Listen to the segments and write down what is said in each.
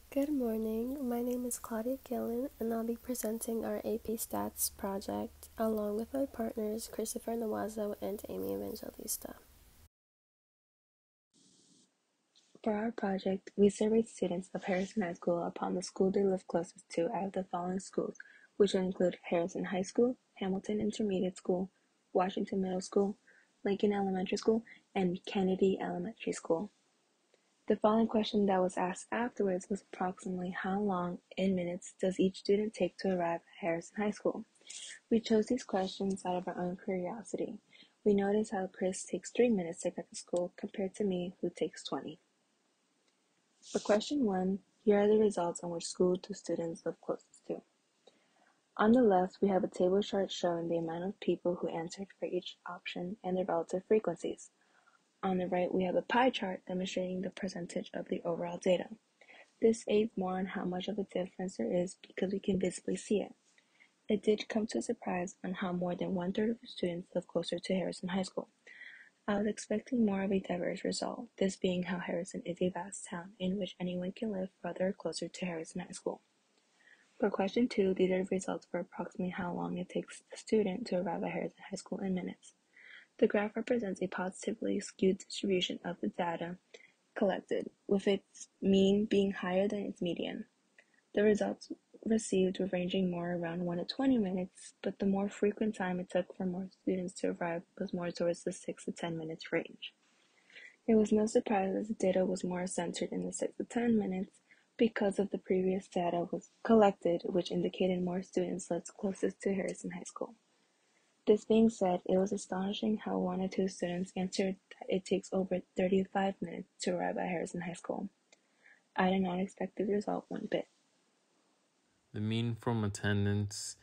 Good morning. My name is Claudia Gillen, and I'll be presenting our AP Stats project along with my partners Christopher Nawazo and Amy Evangelista. For our project, we surveyed students of Harrison High School upon the school they live closest to out of the following schools, which include Harrison High School, Hamilton Intermediate School, Washington Middle School, Lincoln Elementary School, and Kennedy Elementary School. The following question that was asked afterwards was approximately how long, in minutes, does each student take to arrive at Harrison High School? We chose these questions out of our own curiosity. We noticed how Chris takes 3 minutes to get to school compared to me, who takes 20. For question 1, here are the results on which school do students live closest to. On the left, we have a table chart showing the amount of people who answered for each option and their relative frequencies. On the right, we have a pie chart demonstrating the percentage of the overall data. This aids more on how much of a difference there is because we can visibly see it. It did come to a surprise on how more than 1/3 of the students live closer to Harrison High School. I was expecting more of a diverse result, this being how Harrison is a vast town in which anyone can live further or closer to Harrison High School. For question 2, these are the results for approximately how long it takes a student to arrive at Harrison High School in minutes. The graph represents a positively skewed distribution of the data collected, with its mean being higher than its median. The results received were ranging more around 1 to 20 minutes, but the more frequent time it took for more students to arrive was more towards the 6 to 10 minutes range. It was no surprise that the data was more centered in the 6 to 10 minutes because of the previous data was collected, which indicated more students lived closest to Harrison High School. This being said, it was astonishing how 1 or 2 students answered that it takes over 35 minutes to arrive at Harrison High School. I did not expect the result one bit. The mean from attendance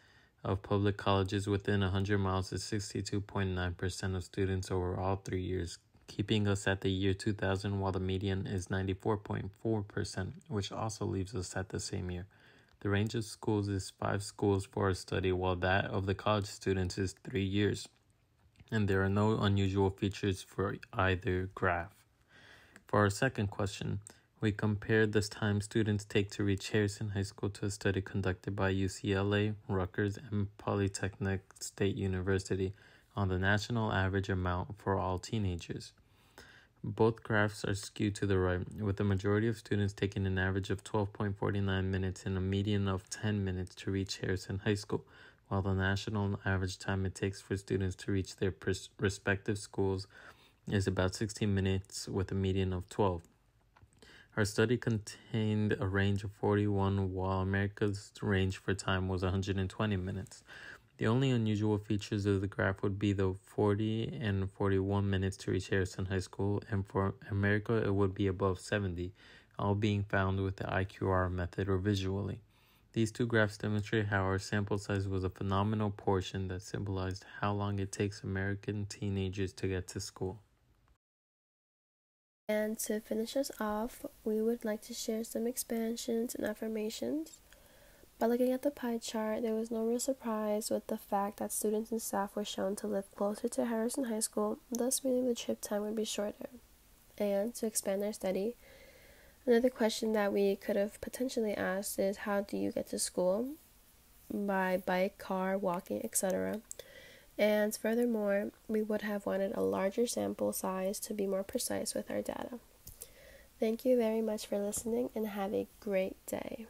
of public colleges within 100 miles is 62.9% of students over all 3 years, keeping us at the year 2000, while the median is 94.4%, which also leaves us at the same year. The range of schools is 5 schools for our study, while that of the college students is 3 years. And there are no unusual features for either graph. For our second question, we compared the time students take to reach Harrison High School to a study conducted by UCLA, Rutgers, and Polytechnic State University on the national average amount for all teenagers. Both graphs are skewed to the right, with the majority of students taking an average of 12.49 minutes and a median of 10 minutes to reach Harrison High School, while the national average time it takes for students to reach their respective schools is about 16 minutes with a median of 12. Our study contained a range of 41, while America's range for time was 120 minutes. The only unusual features of the graph would be the 40 and 41 minutes to reach Harrison High School, and for America it would be above 70, all being found with the IQR method or visually. These two graphs demonstrate how our sample size was a phenomenal portion that symbolized how long it takes American teenagers to get to school. And to finish us off, we would like to share some expansions and affirmations. By looking at the pie chart, there was no real surprise with the fact that students and staff were shown to live closer to Harrison High School, thus meaning the trip time would be shorter. And to expand our study, another question that we could have potentially asked is how do you get to school? By bike, car, walking, etc. And furthermore, we would have wanted a larger sample size to be more precise with our data. Thank you very much for listening and have a great day.